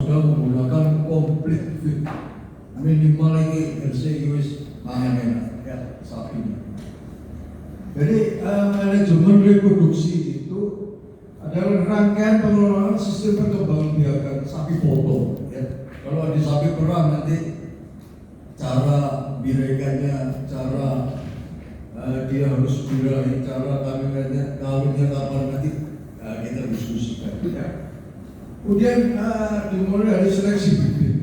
sudah menggunakan komplit fit, minimal ini RCUS mangan enak ya sapinya. Jadi manajemen reproduksi itu adalah rangkaian pengelolaan sistem perkembangbiakan sapi potong. Ya. Kalau di sapi perah nanti cara birakannya, cara dia harus birahi, cara kawinnya kapan nanti kita diskusikan. Ya. Kemudian dimulai dari seleksi bibit.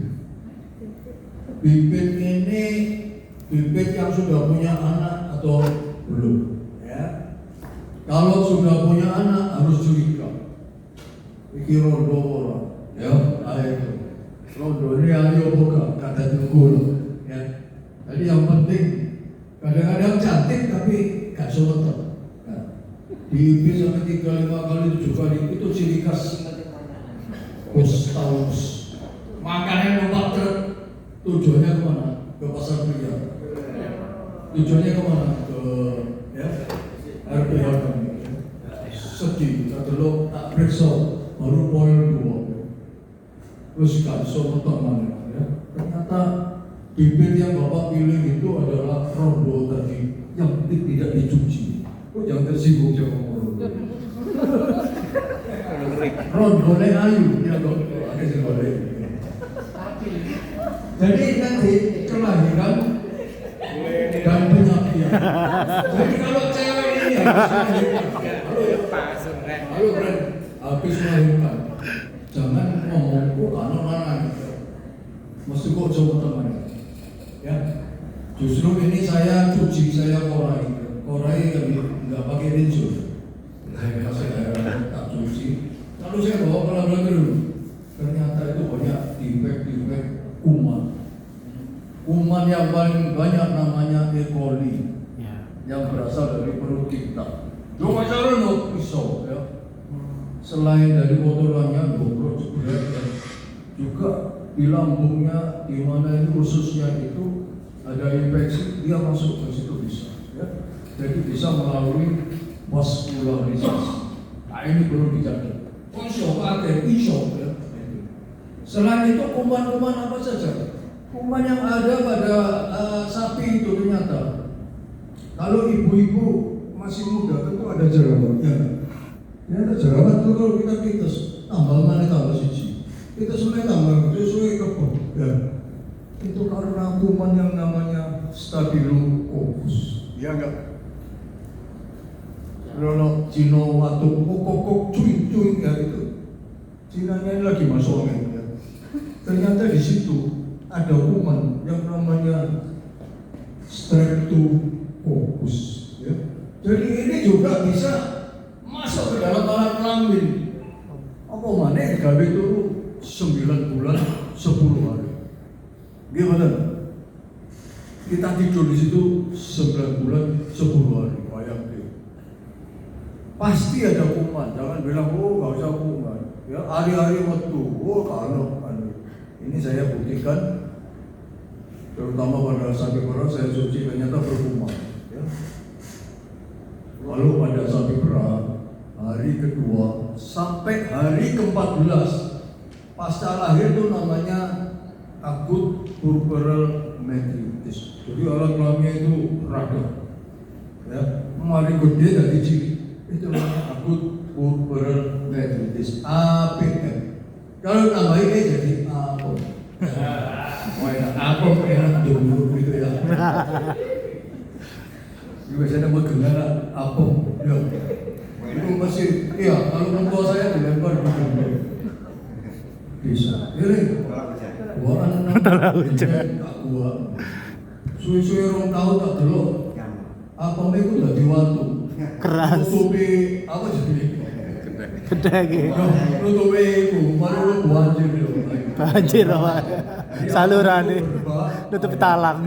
Bibit ini bibit yang sudah punya anak atau belum. Kalau sudah punya anak harus curiga. Iki rondo orang, ya, itu. Rondo ini ayo buka, kata tunggu, ya. Jadi yang penting kadang-kadang cantik tapi gak semeter. Nah, di sampai 3-5 kali 7 kali itu ciri khas Taurus. Makanya nomor truk tujuannya kemana? Ke pasar pria. Tujuannya kemana? Ke ya. RPH kami sedih, kata lo tak periksa baru poin 2 terus gak bisa mentok ya. Ternyata bibit yang Bapak pilih itu adalah rondo tadi yang tidak dicuci. Jangan tersinggung jangan ngomong rondo ini ayu ya dong, ada sekali. Jadi nanti kelahiran dan penyakitan. Jadi kalau cewek ini halo Bren, habis melahirkan jangan ngomongku karena mana mesti kok coba teman ya. Justru ini saya cuci, saya korai nggak pakai rinso. Saya tak cuci. Lalu saya bawa ke laboratorium. Ternyata itu banyak defek kuman yang paling banyak namanya E. coli yang berasal dari perut kita. Cuma caranya pisau ya. Selain dari kotorannya, juga di lambungnya, di mana itu khususnya itu ada infeksi, dia masuk ke situ bisa. Ya. Jadi bisa melalui vaskularisasi. Nah ini perlu dijaga. Pisau ada pisau ya. Selain itu kuman-kuman apa saja? Kuman yang ada pada sapi itu ternyata kalau ibu-ibu masih muda tentu ada jerawat ya. Ternyata jerawat itu kalau kita kites tambah mana tambah siji. Kita sebenarnya tambah sesuai kebun ya. Itu karena kuman yang namanya Staphylococcus. Ya enggak? Kalau Cino waktu kokok cuy ya itu. Cinanya ini lagi masuk angin ya. Ternyata di situ ada kuman yang namanya Streptococcus ya. Jadi ini juga bisa masuk ke dalam alat kelamin. Apa mana gawe itu 9 bulan 10 hari. Gimana? Kita tidur di situ 9 bulan 10 hari. Bayangin. Pasti ada kuman. Jangan bilang gak usah kuman. Ya hari-hari waktu. Kalau ini saya buktikan. Terutama pada sapi perah saya cuci ternyata berkuman ya. Lalu pada sapi perah hari kedua sampai hari ke-14 pasca lahir itu namanya akut puerperal metritis. Jadi alat kelaminnya itu ragam ya, mari gede dari cilik itu namanya akut puerperal metritis APM. Kalau nambahin jadi APM. Apa enak dulu gitu ya. Biasanya buat genara apa? Ya. Itu masih, iya. Kalau membawa saya dilempar begini. Bisa. Ini. Gua anak. Tak gua. Suwe-suwe orang tahu tak dulu. Apa itu udah diwatu. Keras. Tutupi apa jadi? Gede gitu. Tutupi itu, baru lu banjir dulu. Banjir apa? Saluran nih. Tutup talang.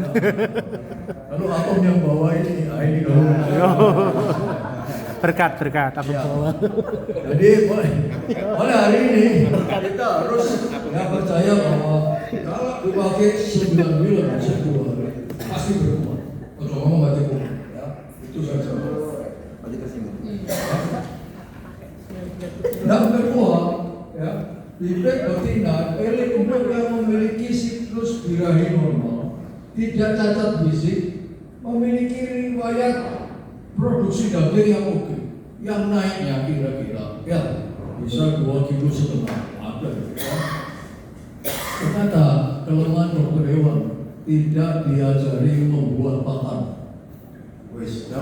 Lalu aku yang bawa ini kalau berkat aku bawa. Jadi oleh hari ini kita harus percaya bahwa kalau dipakai 9 bulan bisa keluar pasti berubah. Kalau ngomong baca buku, ya itu saja. Yang kedua, ya bibit betina, tidak cacat fisik, memiliki riwayat produksi daging yang oke, yang naiknya kira-kira ya bisa 2,5 kilo ada. Ya. Ternyata kelemahan dokter hewan tidak diajari membuat pakan. Wes, ya.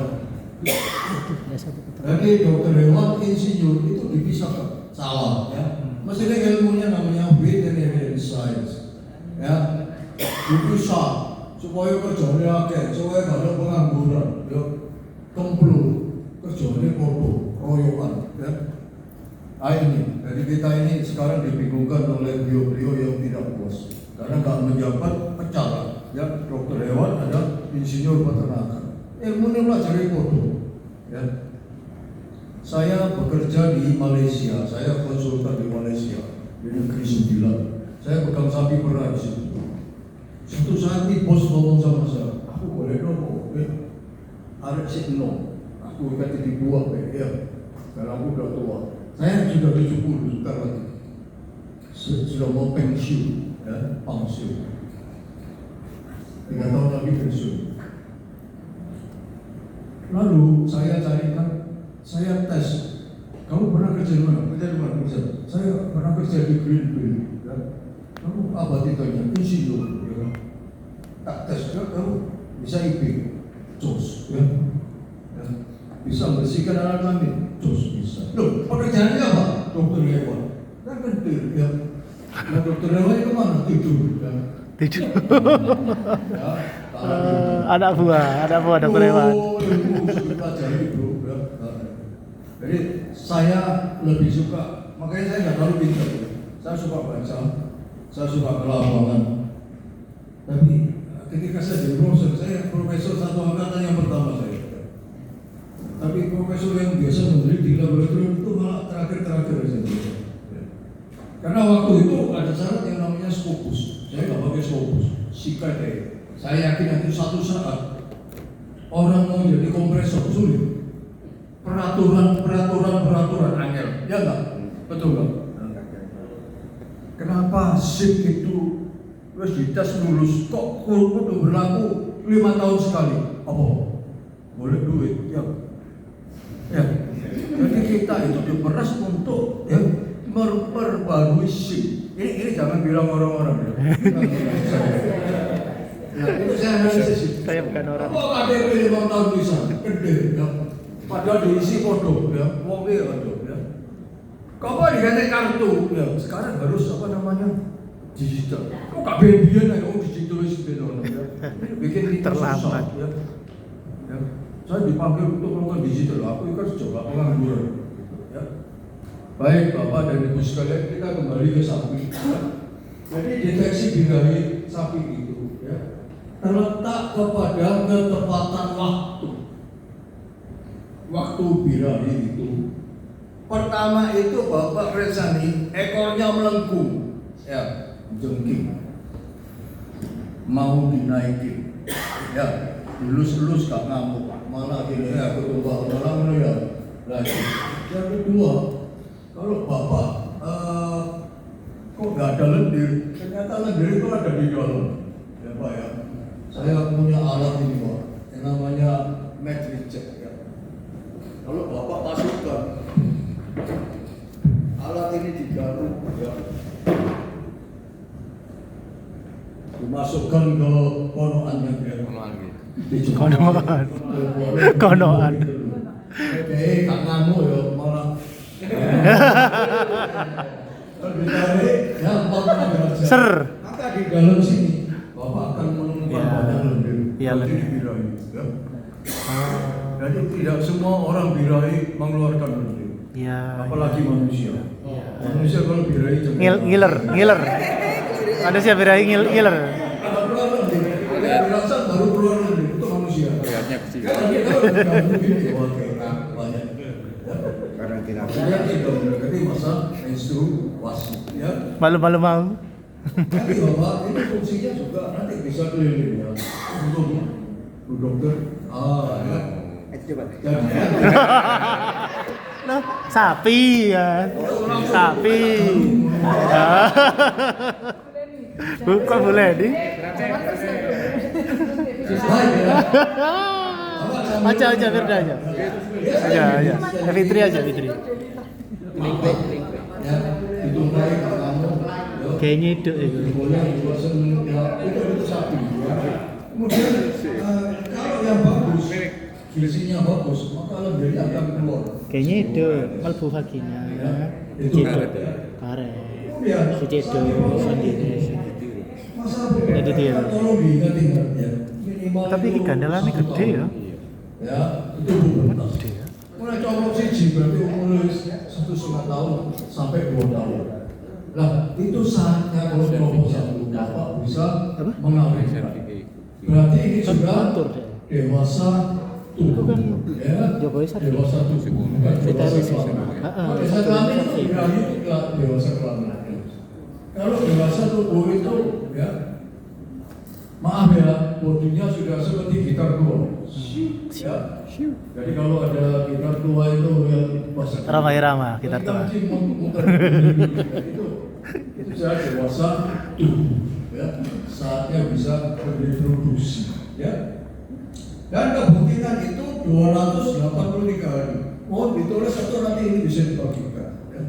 Jadi dokter hewan insinyur itu dipisahkan, salah ya. Mestinya ilmunya namanya veterinary science, ya. Dipisah supaya kerjanya akeh, supaya gak ada pengangguran, ya. Kemplu, kerjanya kodoh, royokan, ya. Nah ini, jadi kita ini sekarang dibingungkan oleh beliau-beliau yang tidak puas karena nggak menjabat pecat, ya. Dokter hewan ada insinyur peternakan, ilmunya pelajari kodoh, ya. Saya bekerja di Malaysia, saya konsultan di Malaysia di negeri 9. Saya pegang sapi perah di situ. Suatu saat ini bos ngomong sama saya, aku boleh dong, arek sih no, aku ikat di buah, ya, karena aku udah tua. Saya sudah 70 sekarang, sudah mau pensiun, ya, pensiun. 3 tahun lagi pensiun. Lalu saya carikan, saya tes. Kamu pernah kerja di mana? Kerja di mana? Saya pernah kerja di Greenfield. Ya. Kamu apa titelnya? Insinyur. Ya. Tak tes juga kamu bisa IP, jos. Ya. Ya. Bisa bersihkan alat kelamin, jos bisa. Loh, pekerjaannya apa? Dokter hewan. Kan penting. Ya. Nah, dokter hewan itu mana? Tidur. Ya. Tidur. Ya. Anak buah dokter hewan. Oh, ilmu sudah pelajari bro. Ya. Jadi saya lebih suka, makanya saya nggak terlalu pintar. Saya suka baca, saya suka ke lapangan. Tapi ketika saya jadi profesor, saya profesor satu angkatan yang pertama saya. Tapi profesor yang biasa meneliti di laboratorium itu malah terakhir saja. Karena waktu itu ada syarat yang namanya Scopus. Saya nggak pakai Scopus, sikat deh. Saya yakin nanti satu saat orang mau jadi kompresor sulit. Peraturan angel, ya enggak? Betul enggak? Kenapa SIP itu terus dites lulus kok kudu berlaku 5 tahun sekali? Apa? Boleh duit, ya. Ya. Jadi kita itu diperas untuk ya memperbarui SIP. Ini jangan bilang orang-orang ya. Ya, itu saya analisis. Saya bukan orang. Kok KDP 5 tahun bisa? Gede, ya. Padahal diisi kodok ya, wong dia kodok ya. Kok diganti kartu ya? Sekarang harus apa namanya digital. Kok gak biyen aja digital wis bener ya. Bikin kita terlambat ya. Ya. Saya dipanggil untuk melakukan digital. Aku kan coba pengangguran. Ya. Baik Bapak dan Ibu sekalian, kita kembali ke sapi. Ya. Jadi deteksi birahi sapi itu ya terletak kepada ketepatan waktu birahi itu. Pertama itu Bapak Resani ekornya melengkung, ya, jengking, mau dinaikin, ya, dilus-lus gak ngamuk, malah gini ya, ketumbang orang ya, lagi. Yang kedua, kalau Bapak kok gak ada lendir, ternyata lendir itu ada di dalam, ya Pak ya. Saya punya alat ini Pak, yang namanya metric check. Kalau Bapak masukkan alat ini digaruk ya, dimasukkan ke konoannya ya. Konoan. Oke, tak ngamuk ya malah. Ditarik ya 4 derajat. Ser. Maka di dalam sini Bapak akan menemukan banyak lendir. Iya, lendir. Birahi ya. Jadi tidak semua orang birahi mengeluarkan lendir. Iya. Apalagi manusia. Manusia kalau birahi Ngiler. Manusia birahi ngiler. Kalau keluar lendir, dirasa baru keluar lendir itu manusia. Lihatnya kecil. Karena kita udah begini, oke, banyak. Karena tidak. Saya tidak mendekati masa menstruasi. Ya. Malu-malu mau. Nanti Bapak ini fungsinya juga nanti bisa keliling ya. Untuk Bu Dokter. Ya. Coba. Jadi Loh, sapi ya. Sapi. Bukan boleh di. Baik ya. Aja Firda aja. Aja. Fitri aja Fitri. Ya, itu baik kamu. Kayaknya itu. Boleh bosan ya itu sapi. Ya. Kemudian kalau yang bagus, visinya bagus, maka lebih akan keluar. Kayaknya itu kalbu fakinya. Itu Kare. Ya. Si Cedo sendiri. Masalah Jadi dia. tolong diingat-ingat ya. Minimal Tapi itu gandalannya satu gede ya. tahun. Ya, itu benar. Gede ya. Mulai colok siji berarti umur 1,5 tahun sampai 2 tahun. Lah, itu saatnya kalau proposal Bapak bisa mengawinkan. Berarti ini sudah Atur deh. dewasa Itu kan ya, Jokowi satu. dewasa tubuh. Bukan dewasa Teroris. kelamin. Heeh, Dewasa satu kelamin satu. itu berakhir ketika dewasa kelamin. Kalau dewasa tubuh itu ya, maaf ya, bodinya sudah seperti gitar tua. Ya. Jadi kalau ada gitar tua itu yang pas Ramai-ramai gitar tua. itu saya dewasa tubuh, ya. Saatnya bisa bereproduksi, ya. Dan kemungkinan itu 283 hari. Mohon ditulis atau nanti ini bisa dibagikan, ya.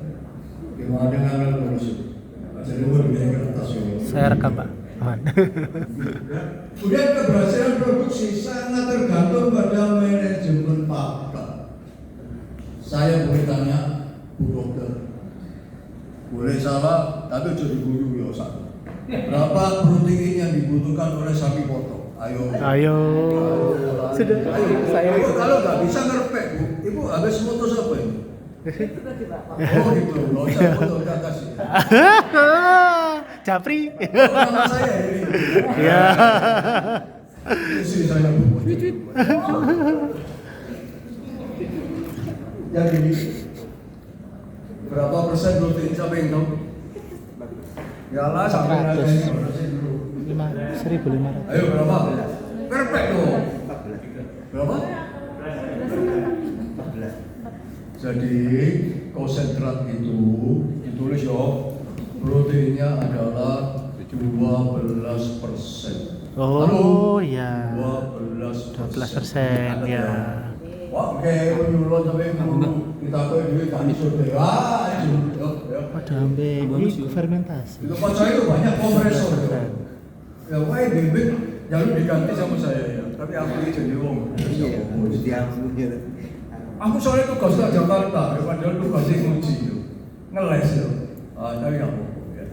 Gimana dengan reproduksi? Jadi lebih kertas ya. Saya rekam Pak. Aman. Kemudian keberhasilan produksi sangat tergantung pada manajemen pakan. Saya boleh tanya, Bu Dokter, boleh salah, tapi jadi guru ya satu. Berapa protein yang dibutuhkan oleh sapi potong? Ayo. Sudah. Saya. Ayo, kalau nggak bisa ngerpek, Bu, Ibu habis motos apa ini? Oh gitu, nggak usah foto, nggak kasih. Japri. Nama saya ini. Ya. Istri saya Bu. Jadi berapa persen protein siapa yang tahu? Ya lah sampai 100. persen dulu. 1.500. Ayo berapa? Perfect dong. Berapa? Jadi konsentrat itu ditulis ya, proteinnya adalah 12%. Oh iya. 12%. 12% ya. Wah, kayak penyuluhan sampai dulu kita ke duit kami sudah ya. Pada ambil ini fermentasi. Di tempat saya itu banyak kompresor ya. Ya, wah bibit jangan diganti sama saya ya. Tapi aku ini jadi wong. Aku soalnya tugas ke Jakarta, padahal tugasnya nguji itu, ngeles ya. Tapi nggak apa-apa ya.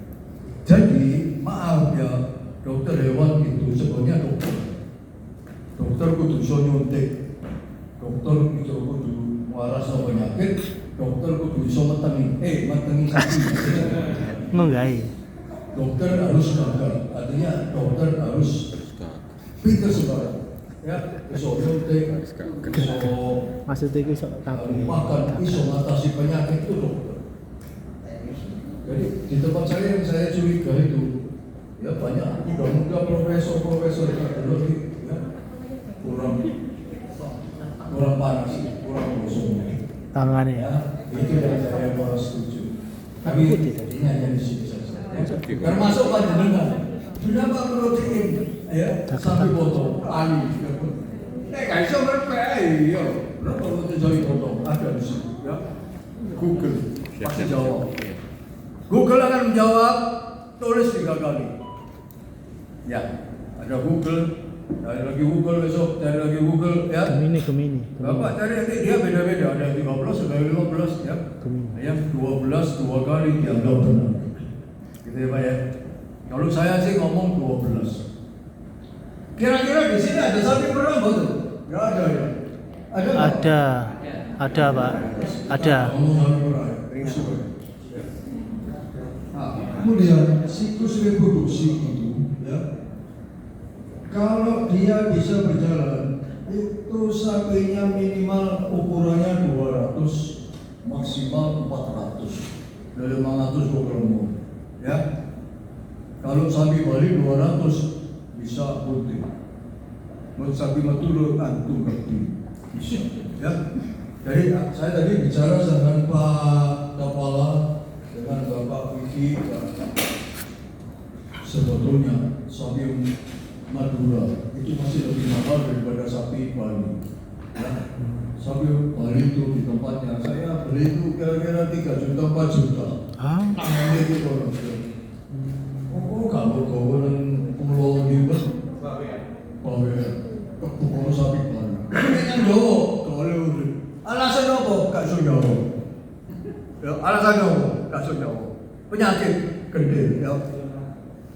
Jadi maaf ya, dokter hewan itu sebenarnya dokter. Dokter kudu iso nyuntik, dokter itu kudu waras sama penyakit, dokter kudu iso metengi sapi. Menggai. Dokter harus gagal, artinya dokter harus pintar sembarang. Ya, iso nyuntik, iso Maksudnya itu sok tapi. makan, iso mengatasi penyakit itu dokter. Jadi di tempat saya yang saya curiga itu, ya banyak muda-muda profesor kardiologi, ya kurang panas, kurang gosong. Tangannya. Ya, itu yang saya kurang setuju. Tapi ini hanya di sini saja. Termasuk panjenengan, berapa protein, ya sapi potong, ali. Kayak iso ngerpek, iya. Berapa protein sapi potong ada di sini, ya. Google pasti jawab. Google akan menjawab, tulis 3 kali. Ya, ada Google, cari lagi Google besok, cari lagi Google, ya. Gemini. Bapak cari nanti dia beda-beda, ada yang 15, ada yang 15, ya. Yang 12 2 kali dianggap benar. Gitu ya Pak ya. Kalau saya sih ngomong 12. Kira-kira di sini ada sapi perah betul? Nggak ada ya? Ada nggak? Ada Pak. Ada. Ngomong sapi perah ya? Nah, kemudian siklus reproduksi itu, ya, kalau dia bisa berjalan, itu sapinya minimal ukurannya 200, maksimal 400, dari 500 gram, ya. Kalau sapi Bali 200 bisa putih, mau sapi Madura antum ngerti, bisa, ya. Jadi saya tadi bicara dengan Pak Kepala, dengan Bapak Wiki, sebetulnya sapi Madura itu masih lebih mahal daripada sapi Bali. Ya. Sapi Bali itu di tempatnya saya beli itu kira-kira 3 juta 4 juta. Nah, itu orang. Oh, kalau kau orang pulau di Bawe, kepukul sapi Bali. Ini kan Jawa, kalau alasan apa? Gak so Jawa. Ya, alasan apa? Gak so Jawa. Penyakit gede, ya.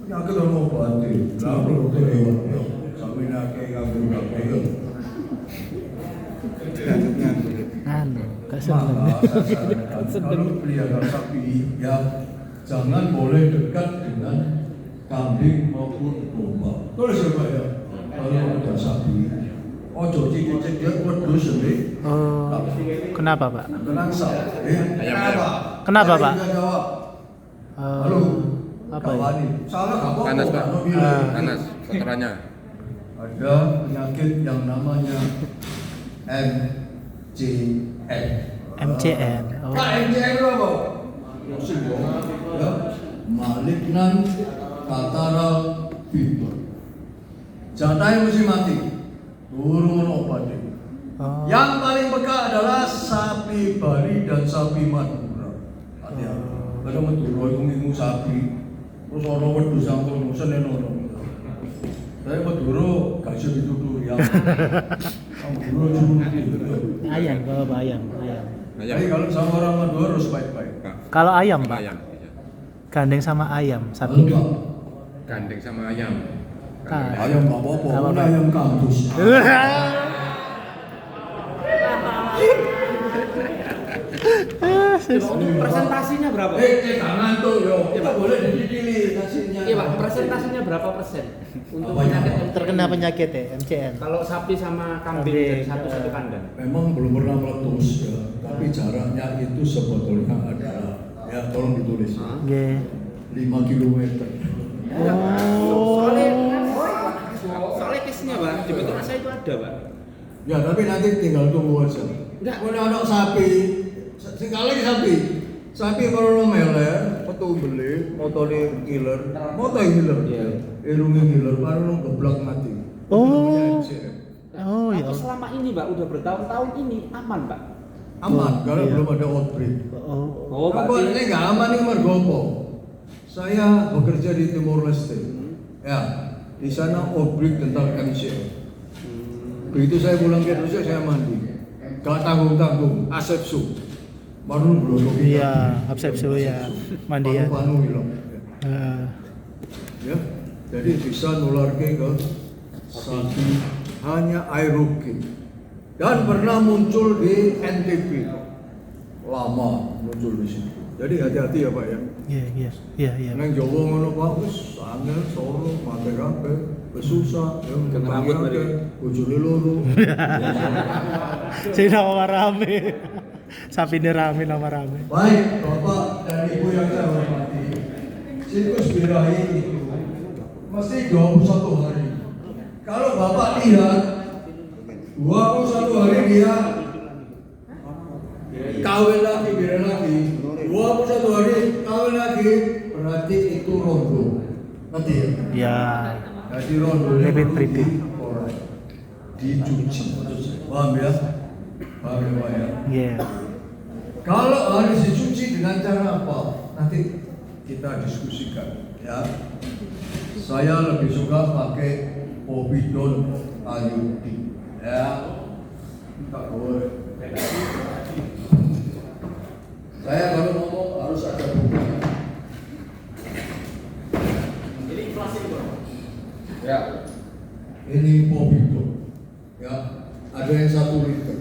Penyakit orang obati. Lalu dokter hewan, ya. Sampai nake ganggu ya. Gak seneng. Kalau pelihara sapi, ya jangan boleh dekat dengan kambing maupun domba. Terus ya Pak ya, kalau ada sapi, ojo cicit dia wedhus sendiri. Oh, kenapa Pak? Tenang sah. Kenapa? Kenapa, Pak? Saya jawab. Halo. Apa ya? Kawani. Salah apa? Panas, Pak. Panas. Kotorannya. Ada penyakit yang namanya MCN. MCN. Oh. Pak, MCN itu apa? Ya, malignant catarrhal fever. Jantai mesti mati. Turun obatnya. Oh. Yang paling peka adalah sapi Bali dan sapi Madura. Hati-hati. Kalau Madura itu ngimu sapi, terus orang wedhus sangkul musen orang. Saya Madura gak iso ditutur ya. Madura cuma Ayam, Bapak ayam. Jadi kalau sama orang Madura harus baik-baik. Kalau ayam, Pak, Ayam. gandeng sama ayam, sapi. Enggak. Gandeng sama ayam. Ah. Ayam nggak apa-apa, Nggak apa-apa. ayam kampus. Untuk presentasinya berapa? Jangan tuh yo. Kita boleh dipilih hasilnya. Iya Pak, presentasinya berapa persen untuk Apa penyakit yang- MCN? Terkena penyakit ya, MCN. Kalau sapi sama kambing Kambing, dari satu kandang. Memang belum pernah meletus ya, tapi jaraknya itu sebetulnya adalah ya tolong ditulis Nggih. 5 kilometer. Soalnya case-nya Pak, di betul saya itu ada Pak. Ya tapi nanti tinggal tunggu aja. Enggak. Kalau anak sapi, sekali sapi. Sapi kalau meler, metu beli, motone ngiler, moto ngiler, Iya. irungnya ngiler, baru geblak mati. Oh. Namanya MCM. Oh ya. Tapi selama ini Pak, udah bertahun-tahun ini aman Pak. Aman, karena Iya. belum ada outbreak. Oh. Oh Apa berarti ini nggak aman ini mergopo. Saya bekerja di Timor Leste. Ya, di sana outbreak tentang MCM. Begitu saya pulang ke Indonesia saya mandi. Gak tanggung-tanggung, asepsu. Baru belum. Iya, absepsu ya. Mandi ya. Panu hilang. Ya, jadi bisa nular ke sapi hanya aerobik. Dan pernah muncul di NTB. Lama muncul di situ. Jadi hati-hati ya Pak ya. Iya. Neng Jawa ngono Pak, wis angel soro mate kabeh, wis susah, ya Kena rambut tadi. bojone loro. Sing nama rame. Sapi ini rame nama rame. Baik, Bapak dan Ibu yang saya hormati. Siklus birahi itu mesti 21 hari. Kalau Bapak lihat 21 hari dia kawin lagi, birahi lagi. 21 hari kawin lagi, berarti itu rondo. Nanti ya. Ya. Jadi rondonya Lebih perlu tricky. dicuci. Paham ya? Paham ya Pak ya? Iya. Kalau harus dicuci dengan cara apa? Nanti kita diskusikan ya. Saya lebih suka pakai Povidone Ayuti ya. Tak boleh. Saya kalau ngomong harus ada buktinya. ini inflasi Pak. Ya, ini Povidone ya. Ada yang 1 liter.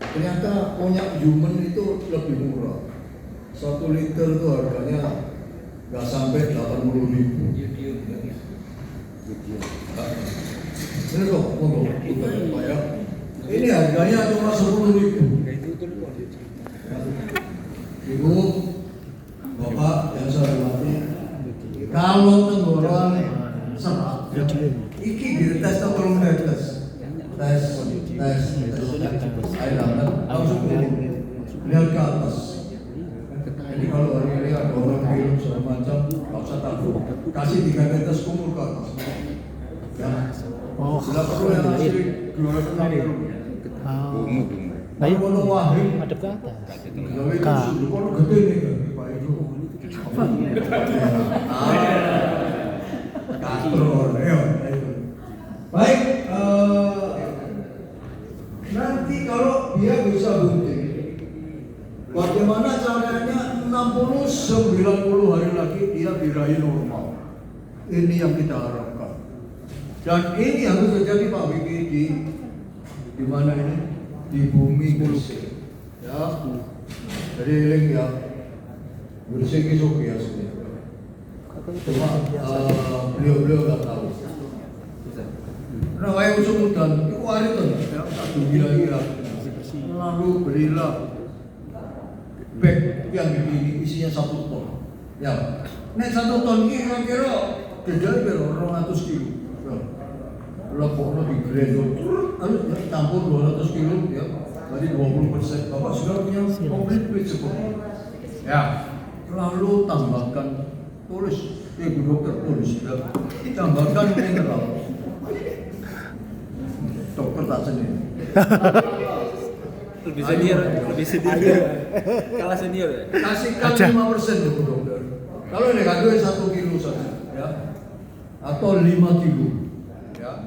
Ternyata minyak human itu lebih murah. 1 liter itu harganya nggak sampai 80.000. Ini kok, monggo, Pak ya. Ini harganya cuma 10.000. Ibu, Bapak yang saya hormati, kalau tenggorokan serat, iki dites atau belum tes? Tes. Ayo langsung lihat ke atas. Jadi kalau hari ini ada orang film segala macam, nggak usah takut. Kasih 3 tetes kumur ke atas. Ya. Oh, Bila perlu yang asli 206 Oh. Bungu. Lah iya. Kalau wahid, Madep ke atas. gawe Ka. itu kalau gede nih kan, Pak Ibu. Katrol, ayo. Baik, nanti kalau dia bisa bukti, bagaimana caranya 60-90 hari lagi dia birahi normal. Ini yang kita harapkan. Dan ini harus terjadi Pak Wiki di mana ini? Di bumi Gresik. Ya. Jadi eling ya. Gresik itu biasa. Cuma beliau-beliau nggak tahu. Nah, kayak musuh mudan, itu hari itu ya, satu gila-gila. Lalu berilah bag yang begini isinya 1 ton. Ya, nek 1 ton ini kira-kira bedanya berapa 200 kilo. Ya. Lepoknya di grendel, lalu ya, campur 200 kilo, ya, berarti 20%. Bapak sudah punya komplit duit seperti. Ya, lalu tambahkan tulis, Bu Dokter tulis, ya, tambahkan mineral. Dokter tak sendiri. Lebih senior. Kalah senior ya. Kasihkan 5% Bu Dokter. Kalau ini kado 1 kilo saja, ya, atau 5 kilo, ya.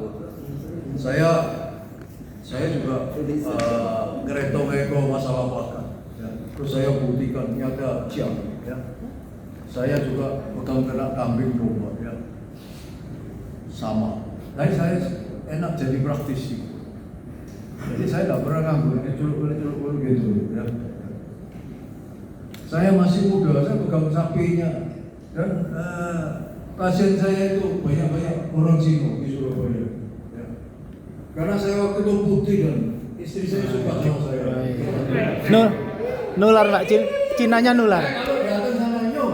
Saya juga ngereto masalah makan, ya. Terus saya buktikan ini ada jam, ya. Saya juga pegang ternak kambing domba, ya. Sama. Tapi saya enak jadi praktisi. Jadi saya tidak pernah nganggur, culuk gitu, ya. Saya masih muda, saya pegang sapinya, dan pasien saya itu banyak orang Cina di Surabaya. Ya. Karena saya waktu itu putih dan istri saya suka sama saya. Nular Pak, Cinanya nular. Kalau datang sama Nyo,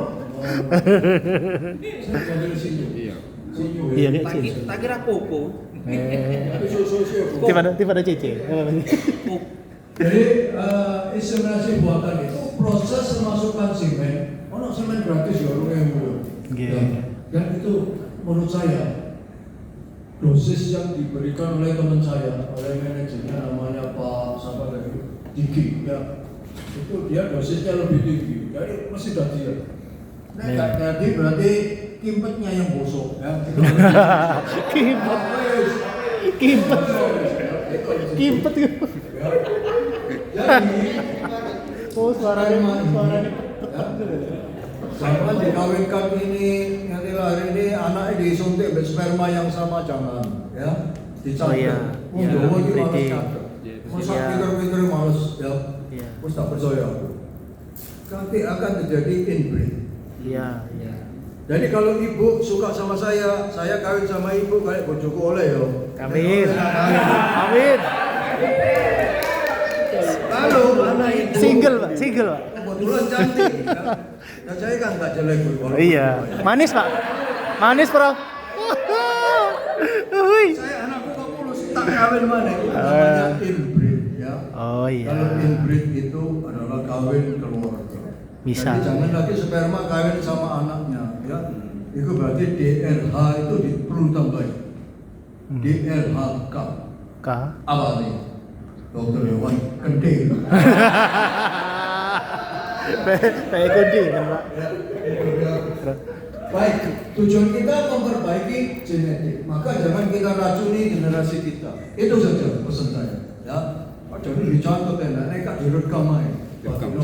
saya panggil Sinyo. Iya. Sinyo. Iya, kayak Tak kira Popo. Tapi susu. Tiba ada Cece. Jadi inseminasi buatan itu proses memasukkan semen, semen gratis ya orang yang mulu. Dan itu menurut saya dosis yang diberikan oleh teman saya, oleh manajernya namanya Pak siapa tadi, Diki, ya. Itu dia dosisnya lebih tinggi, jadi mesti dia. Nah, jadi berarti kimpetnya yang bosok, ya. Kimpet gitu. Jadi, Oh, suaranya. Jangan dikawinkan ini, nanti lahir ini anaknya disuntik sperma yang sama, jangan, ya. Dicatat. Oh iya. Iya, itu malas Berarti. catat. Masa Iya. pinter-pinter malas, ya. Iya. Terus tak percaya aku. Nanti akan terjadi inbreed. Iya. Jadi kalau ibu suka sama saya kawin sama ibu kayak bojoku oleh ya. Amin. Amin. Lalu anak itu Single Pak. kebetulan cantik. Ya. Dan saya kan nggak jelek Bu. Iya. Manis Pak. Manis Prof. Hui. Saya anakku kok mulus tak kawin mana itu namanya inbreed ya. Oh iya. Kalau inbreed itu adalah kawin keluarga. Bisa. Jadi jangan lagi sperma kawin sama anaknya ya. Itu berarti DRH itu perlu tambahin. DRHK. Apa nih? Dokter Hewan Kendil. Kayak kundi kan Pak. Baik, tujuan kita memperbaiki genetik. Maka jangan kita racuni generasi kita. Itu saja pesan saya. Ya, jadi dicontoh ya, nekat direkam aja.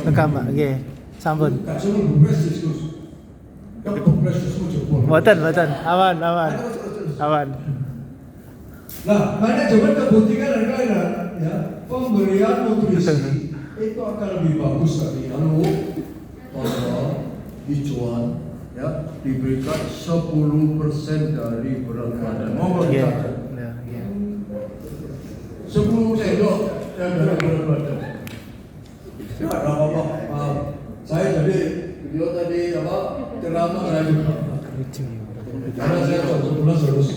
Rekam Pak. Nggih. Sampun. Gak semua bubres diskusi. Kan bubres diskusi jebol. Mboten. Aman. Nah, karena zaman kebutikan dan lain-lain, ya, pemberian nutrisi itu akan lebih bagus lagi. Lalu, hijauan, ya, diberikan 10% dari berat badan. Mau Iya. saja. Iya. 10 sendok yang dari berat badan. Ya, apa-apa. Saya jadi video tadi ceramah saya juga. Karena saya jam 11 harus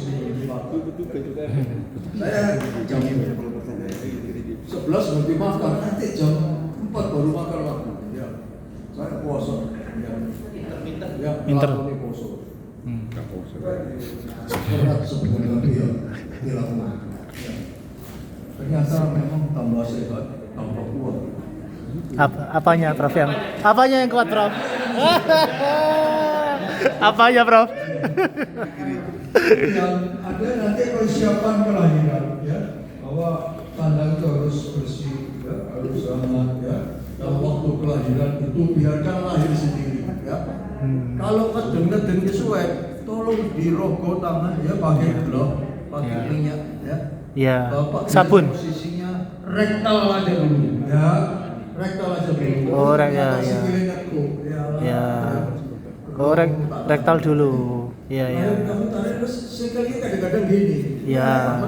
saya jam 11 berarti makan, nanti jam 4 baru makan waktu. Ya, saya puasa. Ya, Pinter. lakoni puasa. berat sebulan tapi ya dilakukan. Ya. Ternyata memang tambah sehat, tambah kuat. Apanya Prof yang kuat Prof? Apanya Prof? Yang ada nanti persiapan kelahiran, ya, bahwa kandang itu harus bersih, ya, harus hangat, ya. Dan waktu kelahiran itu biarkan lahir sendiri, ya. Kalau kedeng-kedeng kesuwen, tolong dirogoh tangan, ya, pakai glove, pakai Ya. minyak, ya. Iya. Bapak Sabun. posisinya rektal aja dulu, ya. Rektal aja dulu. Oh, ya. Ya. Oh, rektal dulu. Iya, iya. Kamu tarik terus sekali kadang-kadang gini. Iya.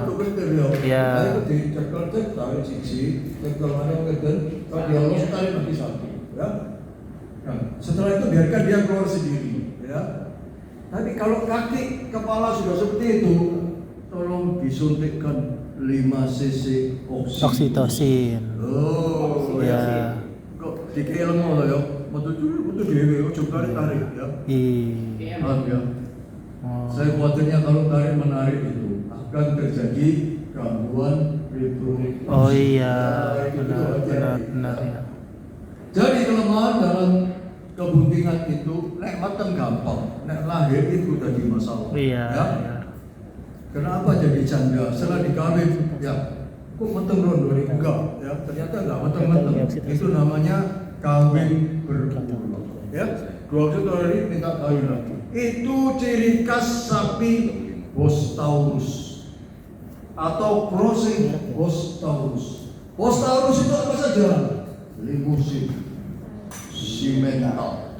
Iya. Tarik sisi, tegal mana keden, kalau dia lolos tarik nanti satu, ya. Nah, setelah itu biarkan dia keluar sendiri, ya. Tapi kalau kaki kepala sudah seperti itu, tolong disuntikkan 5 cc Oksitosin. Oh, Ya. Kok dikei lemo loh ya. Metu dhewe ojo tarik-tarik ya. Iya. Paham ya? Oh. Saya khawatirnya kalau tarik menarik itu akan terjadi gangguan reproduksi. Oh iya, Itu benar hati-hati, ya. Jadi kelemahan dalam kebuntingan itu nek mateng gampang, nek lahir itu jadi masalah. Iya. Ya? Iya. Kenapa jadi janda? Setelah dikawin, ya, kok mateng rondo nih? Enggak, ya, ternyata enggak mateng-mateng. Itu namanya kawin berulang. Ya, dua hari minta kawin lagi. Itu ciri khas sapi Bos Taurus atau crossing Bos Taurus. Bos Taurus itu apa saja? Limusin, simental,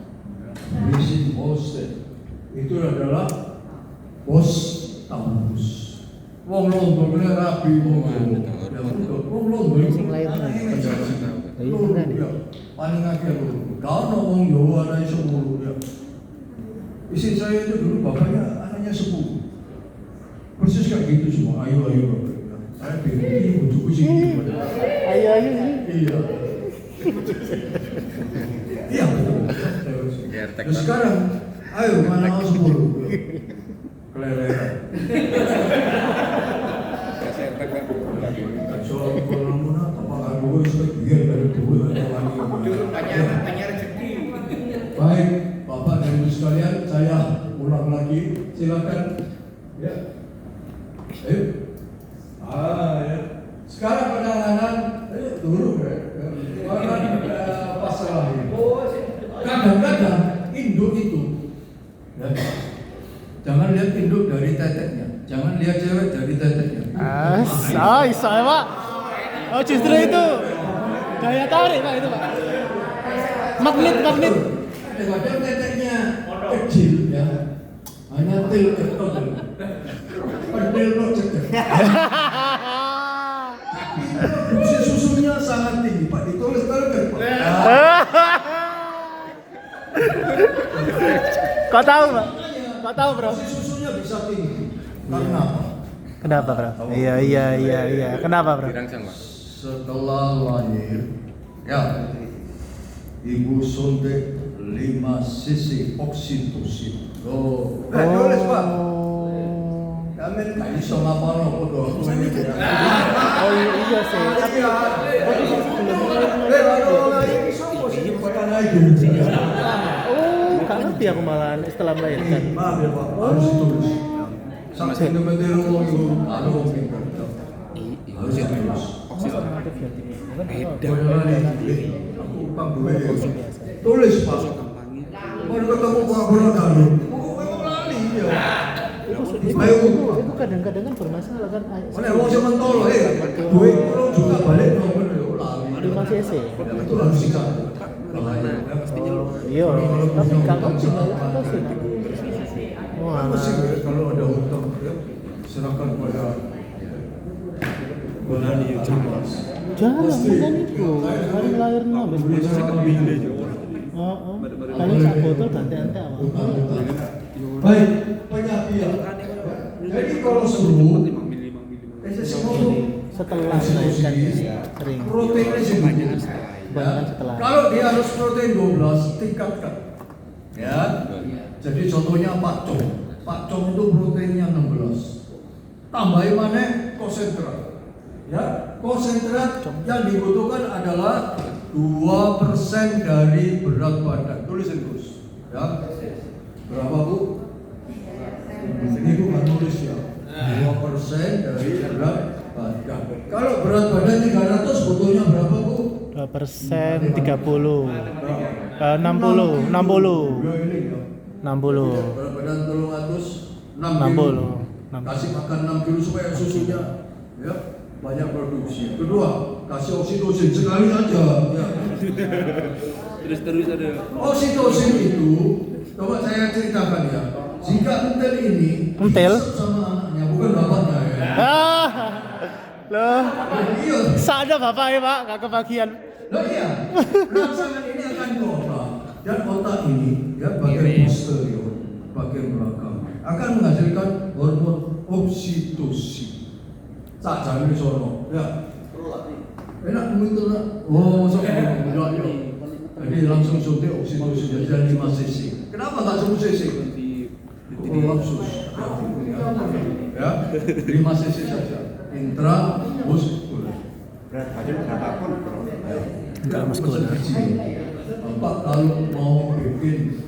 leasing hosted. Itu adalah Bos Taurus. Wong londo kene rabi wong londo. Wong londo Sing lair nang. Iya, bener nih. paling akhir londo. Kau ngomong Jawa ada iso mulu ya. Istri saya itu dulu bapaknya anaknya sepupu. Persis kayak gitu semua. Ayo Bapak. Saya bingung bujuku sih. Ayo. Iya. Iya betul. Terus sekarang, ayo mana mau 10? Keleleran. Soal kolamuna, apakah gue sebagian dari gue atau lagi? Banyak rezeki. Baik, Bapak dan Ibu sekalian, saya ulang lagi. Silakan. Ya. Ya. Sekarang penanganan, turun ya. Pasal lahir. Kadang-kadang induk itu, ya, jangan lihat induk dari teteknya, jangan lihat cewek dari teteknya. Saya Pak. Oh justru itu daya tarik Pak itu Pak. Magnet. Kadang-kadang teteknya kecil ya, hanya til ketok. Pedel lo cekek. Produksi susunya sangat tinggi, Pak. Ditulis kan, Pak. Kau tahu Pak? Kau tahu Bro? Produksi susunya bisa tinggi. Karena apa? Kenapa Bro? Iya. Kenapa Bro? Dirangsang, Pak. Setelah lahir, ya, ibu suntik 5 cc oksitosin. Tulis Pak. Kami nggak bisa ngapa-ngapa podo. Oh iya sih. Tapi nggak ngerti aku malahan setelah melahirkan. Maaf ya Pak, harus ditulis. Sampai bener-bener ngomong itu, ada ngomong pintar. Harus ditulis. Aku utang duit ya. Tulis Pak. Baru ketemu Pak Brodalo. Mau lali ya. Itu kadang-kadang kan bermasalah kan. Mana mau cuman tolong duit kalau juga balik dong bener lali. 5 cc. Itu harus sikat. Iya. Tapi kalau tinggal apa sih? Wah. Kalau ada hutang ya serahkan pada Bolani yang cerdas. Jangan bukan itu. Hari lahir nabi. Oh. Kalau sak botol ganti-ganti awak. Baik, penyakit. Jadi kalau suruh Setelah melahirkan sering. proteinnya sedikit. Kebanyakan setelah. Kalau dia harus protein 12, tingkatkan. Ya. Jadi contohnya Pak Cok. Pakcoy itu proteinnya 16. Tambahin mana konsentrat. Ya, konsentrat yang dibutuhkan adalah 2% dari berat badan. Tulisin Gus. Ya. Berapa Bu? Ini bukan tulis ya. 2% dari berat badan. Kalau berat badan 300 butuhnya berapa Bu? 2% 30. 60. 60. Berat badan 300 60. Kasih makan 6 kilo supaya susunya ya banyak produksi. Kedua, kasih oksitosin sekali saja. Ya. Terus ada. Oksitosin itu, coba saya ceritakan ya. Jika entel ini Entel? sama anaknya, bukan bapaknya ya. Loh, Iya. sadar bapak ya Pak, gak kebagian. Loh iya. Rangsangan ini akan ke otak dan otak ini ya bagian posterior, bagian belakang akan menghasilkan hormon oksitosin. Tak jangan di sono, ya. Enak betul tak? Oh, masuk enggak ya. Jadi langsung suntik oksitosin jadi 5 cc. Kenapa tak 10 cc? Oh, lapsus. Ya, 5 cc saja. Intramuskuler. Berat badan berapapun bro. Intramuskuler. Bapak kalau mau bikin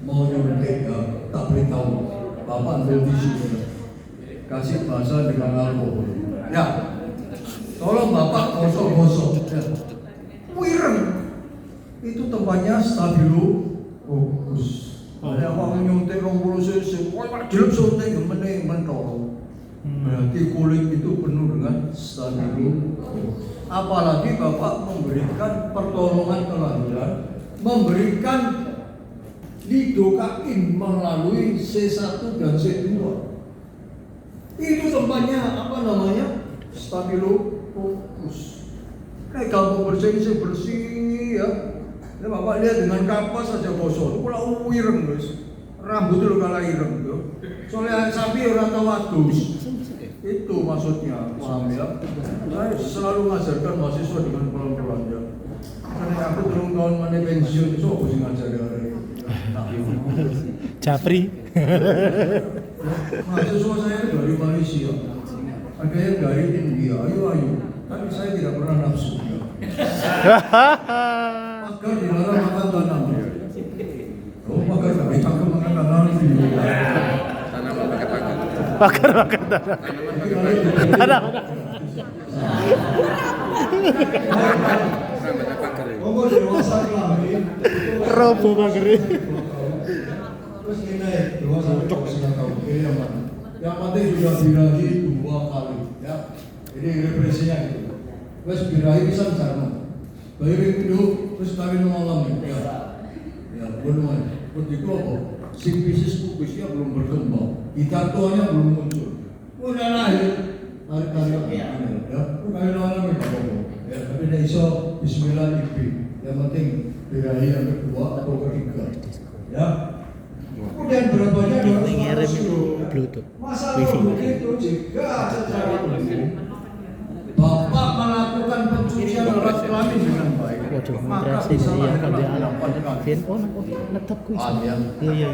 mau nyuntik ya, tak beritahu. Bapak ambil tisu, kasih basah dengan alkohol. Ya, tolong Bapak gosok-gosok. Ya. Wireng, itu tempatnya stabilo fokus. Ada orang nyuntik 20 cc, wah jelek suntik yang penting mentol. Berarti kulit itu penuh dengan stabilo. Apalagi Bapak memberikan pertolongan kelahiran, memberikan lidokain melalui C1 dan C2. Itu tempatnya apa namanya? Stabilo fokus. Kayak kamu bersih ya. Ya Bapak lihat dengan kapas saja gosok. Itu pula wireng guys. Rambut itu kalah ireng tuh. Soalnya sapi orang tahu adus. Itu maksudnya, paham ya? Saya selalu mengajarkan mahasiswa dengan pelan-pelan ya. Karena aku belum tahun mana pensiun, so aku sih ngajari orang ini. Japri. Mahasiswa saya dari Malaysia, ada yang dari India, ayo. Tapi saya tidak pernah nafsu. Makan dilarang makan tanaman. Oh, makan tapi cangkem makan tanaman. Tanaman pakai pagar. Bakar Tanaman pakai pagar. Rambutnya pagar ya. Oh, dewasa kelamin. Robo bageri. Terus ini dewasa cocok sudah tahu. Ini yang mana? Yang penting sudah birahi 2 kali. Ya, ini represinya gitu. Terus birahi bisa sana. Bayi dulu terus kawin malam ya. Ya, benar. Begitu apa? Simpisis pubisnya belum berkembang, hidartonya belum muncul. Udah lahir, tarik-tarik ya. Kawin malam itu apa? Ya, tapi tidak iso Bismillah ibi. Yang penting birahi yang kedua atau ketiga. Ya. Kemudian berapanya adalah Ngirim Bluetooth, Masalah Wifi. begitu jika secara umum Bapak melakukan pencucian alat kelamin dengan baik, Waduh, maka interaksi bisa iya kan dia melakukan alam. Fin oh netep kuis. ya. Iya.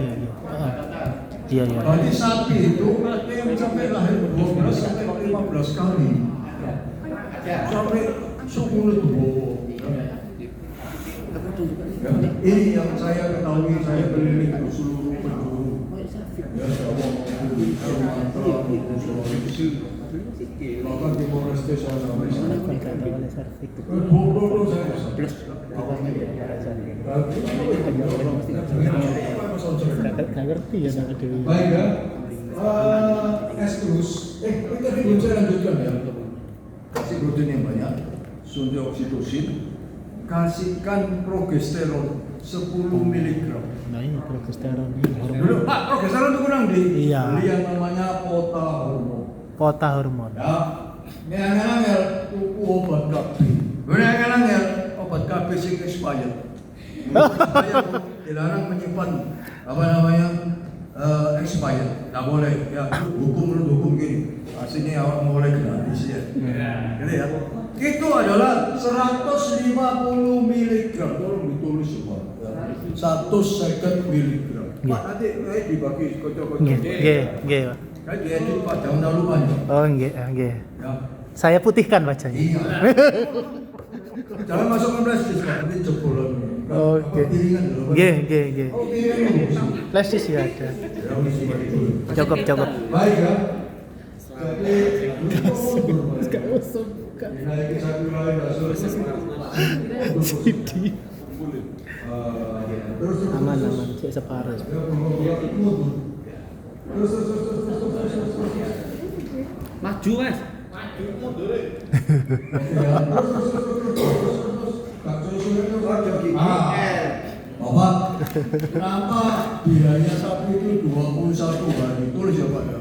Iya. Bagi sapi itu yang sampai lahir 12 sampai 15 kali. Sampai suku itu ini yang saya ketahui, saya keliling ke seluruh penjuru. Ya, Sumatera, Sulawesi, bahkan Timor Leste saya sampai sana. Bodoh saya plus. Gak ngerti ya sama Dewi. Baik ya. Es terus. Ini tadi belum saya lanjutkan ya. Kasih protein yang banyak, suntik oksitosin, kasihkan progesteron 10 mg. Nah ini progesteron ini Dulu, hormon. Pak, progesteron itu kurang di. Iya. Beli yang namanya pota hormon. Kota hormon. Ya, ngel tuku obat KB. Ngel obat KB sing expired. Dilarang menyimpan apa namanya expired. Nggak boleh. Ya, hukum gini. Aslinya awak mulai gratis ya. Gitu ya. Itu adalah 150 mg. Tolong ditulis semua. 1 second miligram. Pak nanti dibagi kocok-kocok. Nggih, Pak. Kan diedit Pak, jangan lupa ya. Oh, nggih. Ya. Saya putihkan wajahnya. Iya. Jangan masuk ke flash disk Pak, nanti jebolan. Oke. Piringan dulu. Nggih. Oh, piringan. Flash disk ya ada. Ya, wis seperti itu. Cukup. Baik ya. Jadi dinaiki satu lain dasar. Sidi. Terus Aman. Cek separuh. Terus. Maju mas. Bapak, kenapa biayanya sapi itu 21 hari? Tulis ya Pak ya.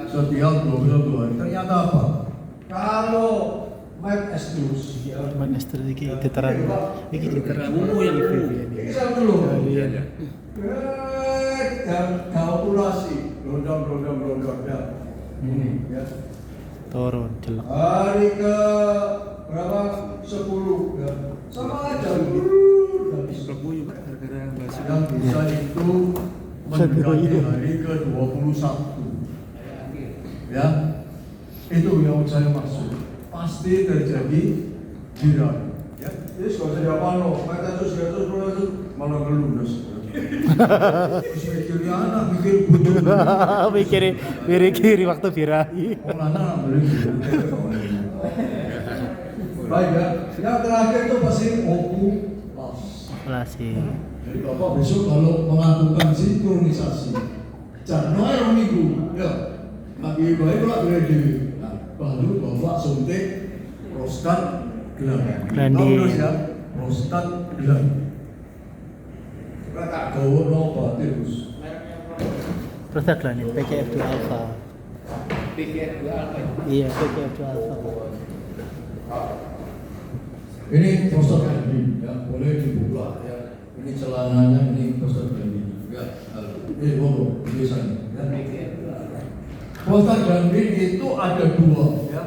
Setiap 21 hari. Ternyata apa? Kalau Mike Estus, Mana strategi diterang. Iki diterang. Yang itu. ini saya dulu. Kalian. Dan kalkulasi, london ya. Ini ya. Turun jelek. Hari ke berapa? 10 ya. Sama aja. Berbuyu pak gara-gara bahasa. Yang bisa itu mendekati hari ke-21 ya, itu yang saya maksud, pasti terjadi viral ya. Jadi kalau saya apa mereka terus malah ngelundas terus mikirnya anak mikir butuh Kiri waktu birahi. Mulanya beli baik ya. Yang terakhir itu pasti Masih. jadi Bapak besok kalau melakukan sinkronisasi Januari minggu ya lagi baik lah boleh nah, baru Bapak suntik prostat gland. Tahu terus ya prostat gland. Kita tak gawe nopo terus. Prostat ini PKF2 alpha. PKF2 alpha. Iya, PKF2 alpha. Ini prostat gland ya, boleh dibuka ya. Ini celananya, ini prostat gland ya. Ini bobo biasanya ya. Prostat gland itu ada 2 ya.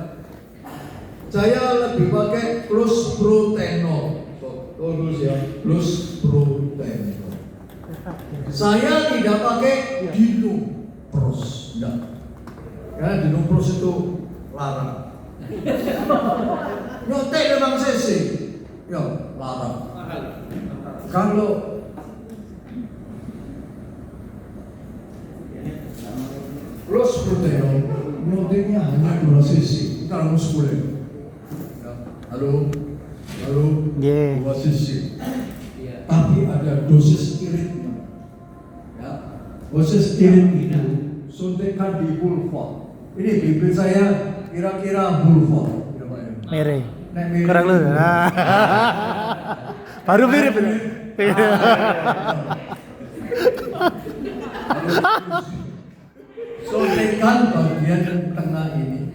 Saya lebih pakai plus protenol. Terus ya, plus protenol. Saya tidak pakai dinopros, enggak. Karena dinopros itu larang. Nyotek memang sesi, ya larang. Kalau plus protein, nyoteknya hanya 2 cc, kita harus 10. Ya. Halo, Yeah. 2 cc. Tapi ada dosis iritnya. Ya, dosis irit itu suntikan di vulva. Ini bibir saya kira-kira vulva. Mere. Nek mirip. Kurang lu. Baru mirip. Suntikan bagian tengah ini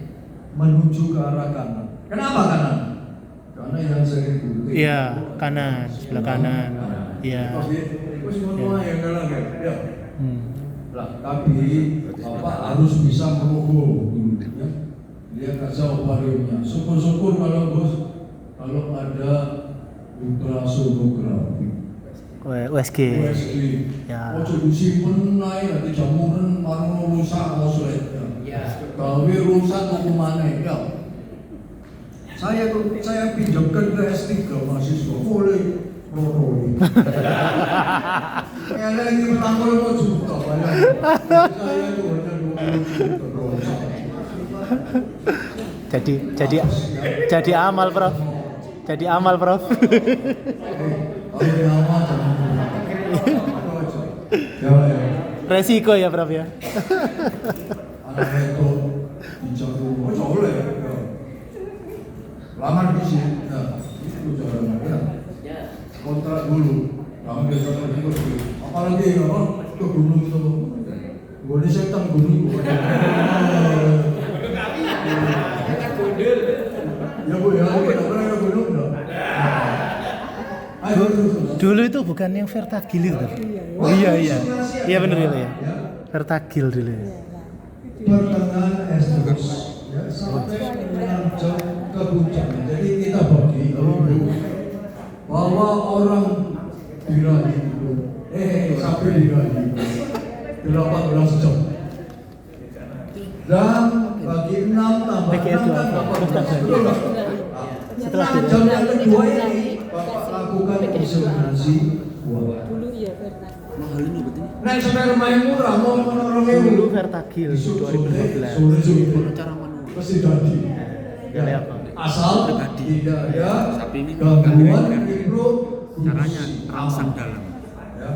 menuju ke arah kanan. Kenapa kanan? Karena yang sering dulu. Iya, kanan, sebelah kanan. Iya. Terus semua yang kanan ya. Lah, tapi Bapak harus bisa merogoh dulu ya. Lihat aja ovariumnya. Syukur-syukur kalau ada ultrasonografi. USG. USG. Ya. Ojo disimpen ae nanti jamuran marang rusak oslet. Ya. Gawe rusak kok maneh ya. Saya pinjamkan ke S3 mahasiswa boleh roroli. Ya lagi bertambah mau juta banyak. Saya itu hanya 20 juta. Jadi amal, Prof. Jadi amal, Prof. Kalau nyawa jangan. Ya. Resiko ya, Prof ya. Anak itu dijago. Oh, boleh. Lamar bisa. Ya, itu caranya. Ya. Kontrak dulu. Jangan biasa dulu. Apalagi apa? Ke gunung itu. Gue setan gunung. Ya Bu, ya kita pernah ke gunung dong. Ayo terus. Dulu itu bukan yang vertagil itu. Oh, iya. Iya benar ya. Vertagil dulu. Pertengahan estus ya sampai menanjak ke puncak. Jadi kita bagi bahwa orang birahi itu sampai birahi 18 jam. Dan bagi 6 tambah 6 PKS kan 18. Betul nggak? Setelah 6 jam yang kedua ini Bapak lakukan inseminasi buah. Dulu iya Verta. Mahal ini betul. Nek sampai lumayan murah, mau menolong Dulu Vertagil 2015. Sore Cara manual. pasti jadi. Gale apa? Asal tidak ada Sapi ini gangguan kan reproduksi. caranya rangsang dalam. Ya.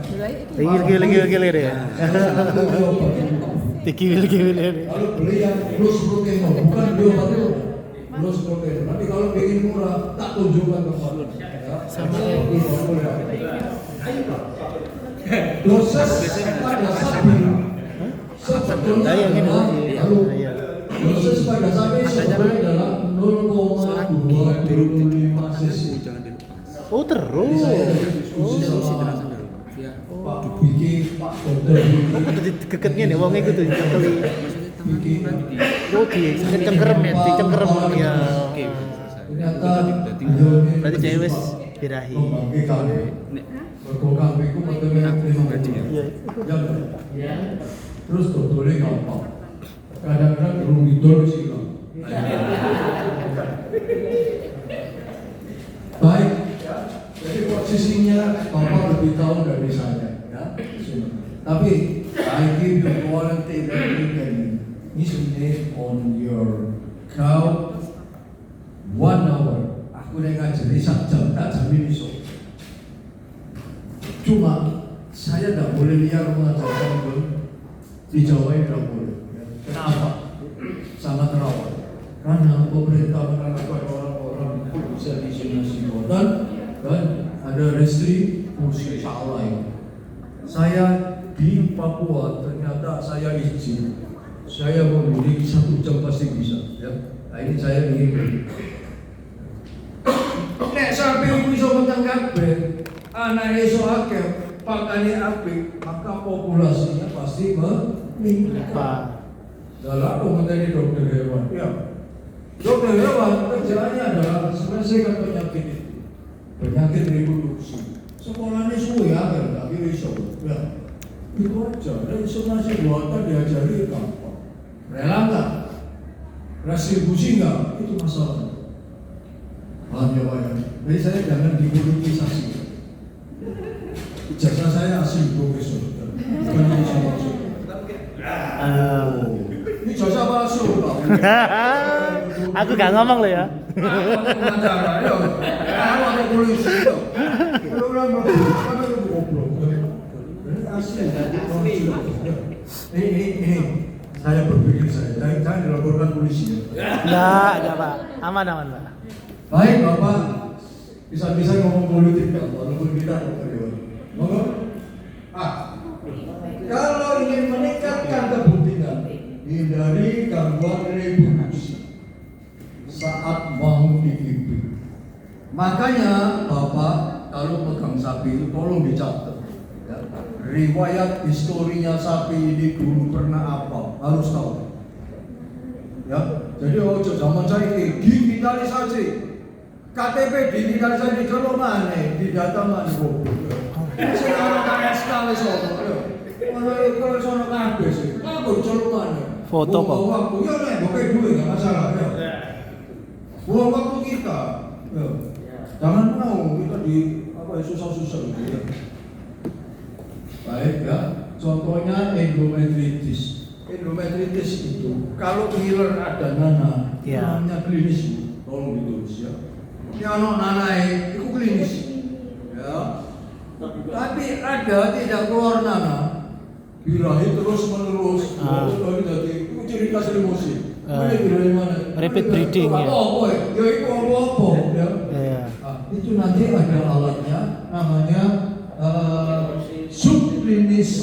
Gil ya. Gil ya. Kalau beli yang plus protein, bukan biobatil, plus protein. Nanti kalau bikin murah, tak tunjukkan ke Pak. Ya. Sama. Dosis pada sapi sebetulnya Yang ini adalah lalu. Iya. dosis pada sapi sebetulnya adalah 0,25 cc. Jangan dilepas. Oh terus. Saya ada diskusi sama Pak Biki, Pak Dokter Oh kudu digegednya nih wong iku tuh keli. Biki. Oh dicengkerem ya, dicengkerem ya. Ternyata Berarti dia wis birahi. Bagi kami, berkokang biku bertemu Iya. Ya, terus dokternya gampang. Kadang-kadang belum didol sih lah. Baik, ya. Jadi posisinya Bapak lebih tahu dari saya, ya. Tapi I give you quality that you can easily on your cow 1 hour. Aku udah ngajari 1 jam, tak jamin iso. Cuma saya tidak boleh liar mengajarkan pun di Jawa ini tidak boleh. Kenapa? Sangat rawan. Karena pemerintah menanamkan orang-orang bisa disinasi dan ada restribusi salah. Saya di Papua ternyata saya izin. Saya memiliki 1 jam pasti bisa. Ya. Nah ini saya ingin. Nek sampai bisa menang kabeh, anak iso akeh, pakane apik, maka populasinya pasti meningkat. Pak. Dalam komentari dokter hewan, ya. Dokter hewan kerjaannya adalah selesaikan penyakit itu, penyakit reproduksi. Sekolahnya suwe ya, tapi iso, ya. Itu aja. Dan inseminasi buatan diajari gampang. Rela nggak? Restribusi nggak? Itu masalah. Paham ya Pak ya? Jadi saya jangan dipolitisasi. Ijazah saya asli profesor, bukan ijazah palsu. Ini ijazah palsu Pak. Aku gak ngomong loh ya. Pengacara, ya. Aku ada polisi itu. Orang goblok. Ini asli. Ini. Saya berpikir jangan dilaporkan polisi ya. Enggak Pak. Aman Pak. Baik Bapak, bisa-bisa ngomong politik kan, walaupun kita ngomong. Kalau ingin meningkatkan kebuntingan, hindari gangguan reproduksi saat mau diimpin. Makanya Bapak kalau pegang sapi itu tolong dicatat. Ya. Riwayat historinya sapi ini dulu pernah apa, harus tahu. Ya, jadi ojo zaman saiki digitalisasi. KTP digitalisasi di mana? Di data mana? Sekarang KSK wis ono. Ono iku wis ono kabeh sih. Aku jolo mana? Foto kok. Waktu ya nek bokeh duwe enggak masalah ya. Buang waktu kita. Ya. Jangan mau kita di apa ya susah-susah gitu ya. Baik ya. Contohnya endometritis. Endometritis itu kalau ngiler ada nanah, Ya. namanya klinis. Tolong ditulis ya. Ini anak nanai itu klinis. Ya. Tapi ada tidak keluar nanah, birahi terus menerus. Dari itu ciri khas emosi. Ini birahi mana? Repeat breeding ya. Apa ya? Ya itu apa ya? Iya. Itu nanti ada alatnya, namanya subklinis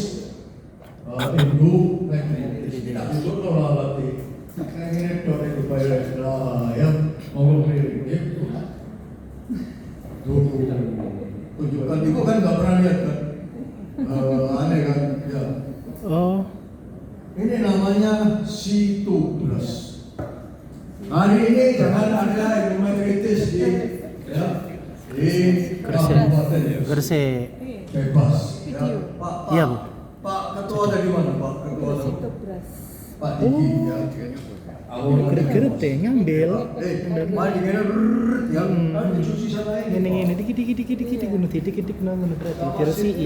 endometritis. Tidak itu alat ini. Kayak ini dok itu bayar lah ya. Ngomong ini. Tunjukkan itu kan nggak pernah lihat kan, aneh kan, ya. Oh. Ini namanya sitoplus. Hari ini jangan ada endometritis di, ya, di kabupaten ya. Gresik. Bebas. Ya. Pak Iya, Bu. Pak Ketua dari mana Pak? Ketua Situ beras. Pak Diki ya. Awal Geret-geret deh ngambil. mari kita yang kan dicuci sana ini. Ini dikit ngono dikit ngono berarti diresiki.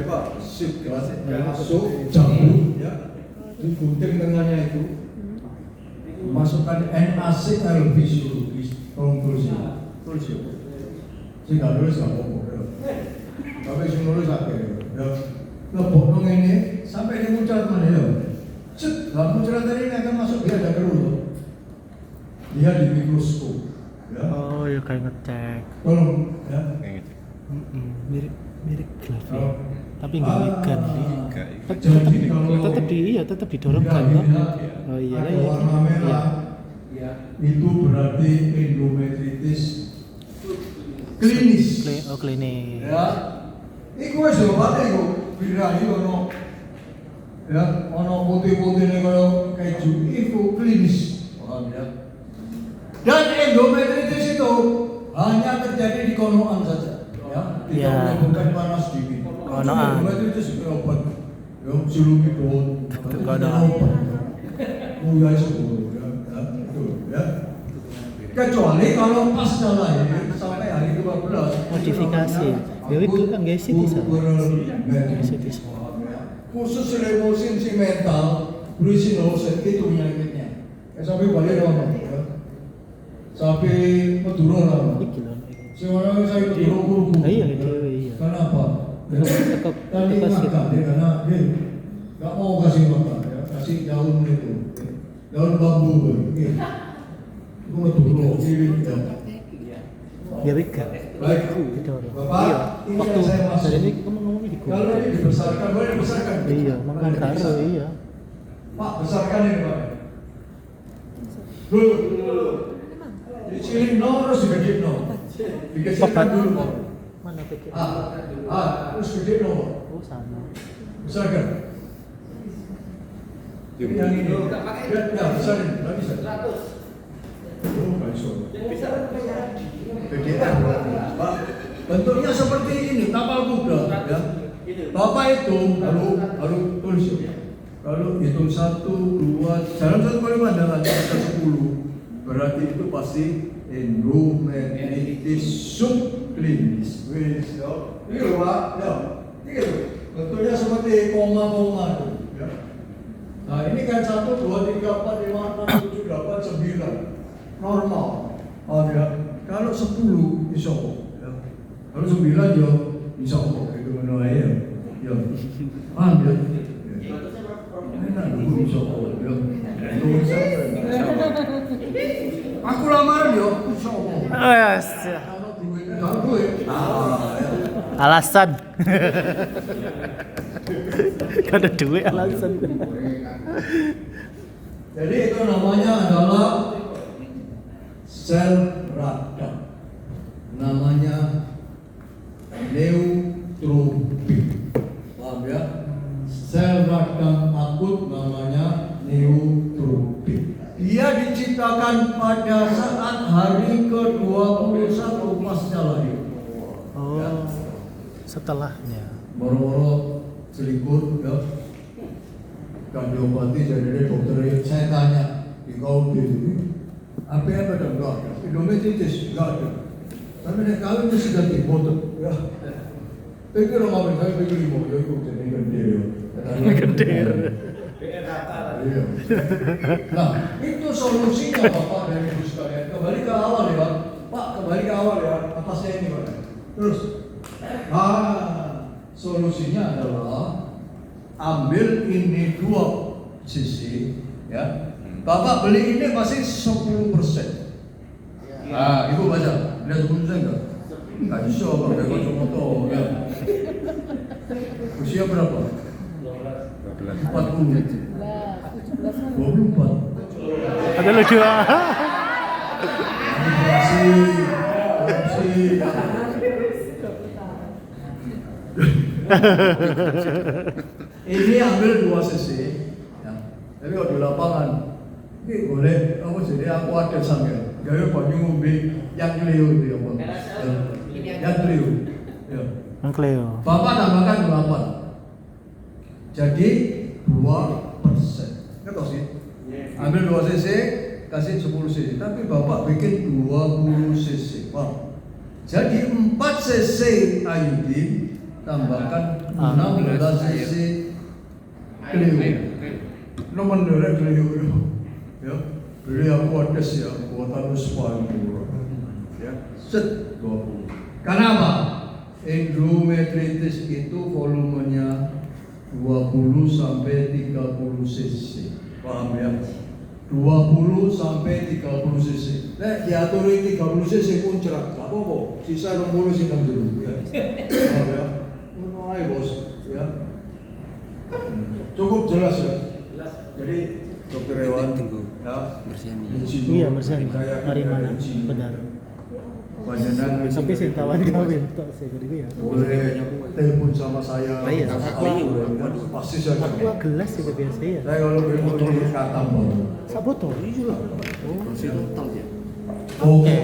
Pak, sip ya. Masuk jambu ya. Di gunting tengahnya itu. Masukkan NaC air fisiologis. Tolong tulis ya. Tulis ya. Sing nggak nulis nggak apa-apa. Tapi sing nulis apa ya? Ngebok ini sampai di muncrat mana ya? Cet, lampu muncrat tadi ini akan masuk dia ada keruh. Dia di mikroskop. Ya. Oh, ya kayak ngecek. Tolong ya. Mirip glove. Tapi enggak ikan. Jadi kalau Tetap didorongkan toh. Oh iya ya. warna merah itu berarti endometritis klinis. Klinis. Ya. Iku wis yo bate iku birahi ono. Ya, ono putih-putih kaya keju itu klinis. Paham ya? Dan endometritis itu hanya terjadi di konoan saja. Ya, tidak bukan panas dingin. Konoan. Endometritis obat. Ya, silumidon. Konoan. Mulai sepuluh ya. Itu ya. Kecuali kalau pasca lahir sampai hari 12 Modifikasi. Ya itu kan guys itu khusus lemosin si mental brucinosis itu penyakitnya. Sampai balik orang ya. Sampai Madura orang. Iki lho. Si orang saya Madura guru. Iya. Kenapa? Tetap Tadi makan dia karena dia nggak mau kasih makan ya, kasih daun itu, daun bambu gitu. Itu Madura ini ya. Ya ikan. Baik, Bapak, ini yang saya maksud. Jadi ini ngomong di Kalau ini dibesarkan, boleh dibesarkan. Iya, makan taruh iya. Pak, besarkan ini Pak. Dulu. Dicilin no, terus digedein no. Dikecilkan dulu Pak. Mana pikir? Terus gedein no. Oh sama. Besarkan. Yang ini. Ya, besarin. Nggak bisa. 100. Oh, nggak bisa. Gedean. Pak, bentuknya seperti ini, tapal kuda. Ya. Bapak itu baru tulis ya. Kalau hitung 1, 2, jalan 1 kali pandangan sampai 10, berarti itu pasti endometritis subklinis. Wis yo. Ini lho Pak, ya. Ini lho. Bentuknya seperti koma-koma itu. Ya. Nah ini kan 1, 2, 3, 4, 5, 6, 7, 8, 9 normal. Oh ya. Kalau 10 insya Allah. Ya. Kalau 9 ya insya Allah. Itu mana ya? Ya. Paham ya? Enak dulu insya Allah. Ya. Aku lamaran ya insya Allah. Yes. Kalau duit. Alasan. Kada duit alasan. Jadi itu namanya adalah sel radang. Namanya neutropik. Paham ya? Sel radang akut namanya neutropik. Dia diciptakan pada saat hari ke-21 pasca lahir. Oh. Ya. Setelahnya. Moro-moro selingkuh ya. Kan diobati jadi dokter. Saya tanya di kaum ini apa dong? Enggak ada. Endometritis enggak ada. Tapi nek kawin mesti ganti botok ya. Pikir orang saya pikir mau ya ikut jadi gede. Gede. Iya. Nah, itu solusinya Bapak dan Ibu sekalian. Kembali ke awal ya, Pak. Kembali ke awal ya. Atasnya ini Pak. Terus, solusinya adalah ambil ini 2 sisi, ya. Bapak beli ini pasti 10%. Nah, Ibu baca. Lihat 10% enggak? Enggak bisa kalau dari kacamata ya. Usia berapa? 40. 24. Ada lucu. Ini ambil 2 sisi. Ya. Tapi kalau di lapangan, ini boleh apa jadi aku ada sambil. Gaya banyu ngombe yang Cleo itu ya Pak. Yang Cleo. Ya. Ang Cleo. Bapak tambahkan 8. Jadi 2%. Ngerti sih? Ambil 2 cc, kasih 10 cc. Tapi Bapak bikin 20 cc. Wow. Jadi 4 cc iodin tambahkan 16 cc Clio. Nomor derek Clio itu. Ya. Beli aku ada sih ya, kuota lu separuh. Ya. Set 20. Kenapa? Endometritis itu volumenya 20 sampai 30 cc. Paham ya? 20 sampai 30 cc. Nek diaturin 30 cc pun cerah, gak apa-apa. Sisa 20 sih kan dulu. Ya. Paham ya? Ngono ae, Bos. Ya. Cukup jelas ya. Jelas. Jadi Dokter Hewan Tunggu. ya. Bersihan. Iya, bersihan. Hari mana? Benar. Panjenengan Tapi sih tawan kawin tok sih gede ya. boleh telepon sama saya. Iya. Pasti saya Aku gelas juga biasa ya. Saya kalau mau di Katam. Sak botol. Kursi total ya. Oke,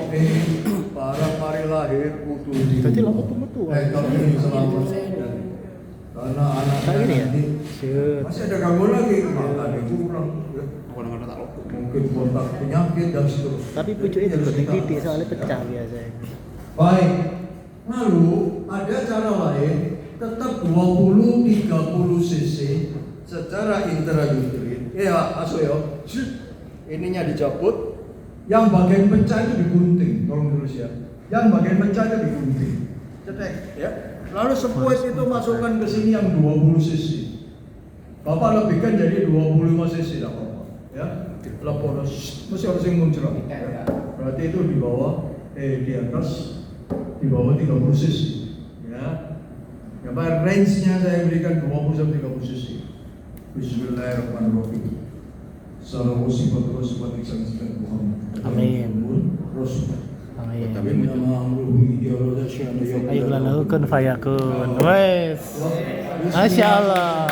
para mari lahir kudu di. Jadi lama tuh metu. Kalau ini selama karena anak Kayak gini ya? nanti Set. masih ada gangguan lagi makan itu kurang. Ya. Kadang-kadang tak loko. Mungkin kontak penyakit dan seterusnya. Tapi pucuknya itu penting titik soalnya pecah biasanya. Baik. Lalu ada cara lain tetap 20-30 cc secara intrauterin. Ya, aso ya. Ininya dicabut. Yang bagian pecah itu digunting. Tolong terus ya. Yang bagian pecah itu digunting. Cetek ya. Lalu sepuas itu masukkan ke sini yang 20 cc. Bapak lebihkan jadi 25 cc lah Bapak. Ya. Lapor mesti harus yang muncul. Ya. Berarti itu di bawah di atas di bawah 30 cc. Ya. Ya, range-nya saya berikan 20 sampai 30 cc. Bismillahirrahmanirrahim. Salam musibah terus seperti saksikan Muhammad. Amin. Rasul. Amin. Ayo lalu kun fayakun. Wes. Masya Allah.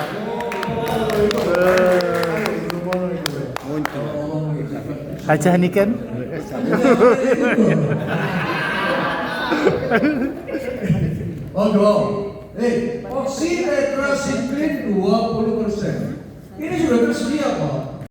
Acah nih kan? Oksitetrasikline 20%. Ini sudah tersedia Pak.